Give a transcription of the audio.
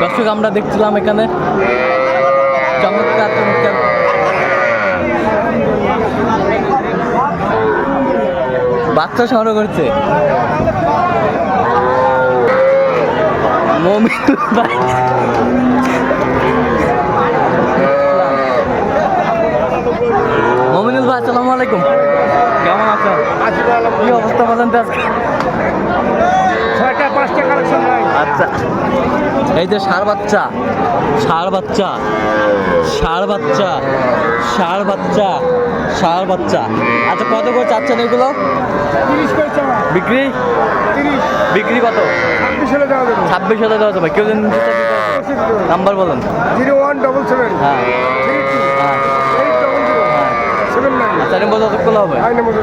দর্শক আমরা দেখছিলাম এখানে চমৎকার চমৎকার বাচ্চা সংগ্রহ করছে মমিনুল ভাই। মমিনুল ভাই আসসালামু আলাইকুম, কেমন আছেন? কি অবস্থা বলেন তো আজকে? 6টা 5টা কালেকশন ভাই। আচ্ছা, এই যে ষাঁড় বাচ্চা ষাঁড় বাচ্চা ষাঁড় বাচ্চা ষাঁড় বাচ্চা ষাঁড় বাচ্চা। আচ্ছা, কত করে চাচ্ছেন এগুলো 30 করে চাওয়া। বিক্রি? 30 বিক্রি কত? 26 হলে দেওয়া যাবে। 26,000 দেওয়া যাবে। কেউ যদি নিতে চায় দিতে হবে। নাম্বার বলেন। 0177 হ্যাঁ 32 হ্যাঁ 800 79। আচ্ছা, নম্বর কতগুলো হবে? আই নম্বর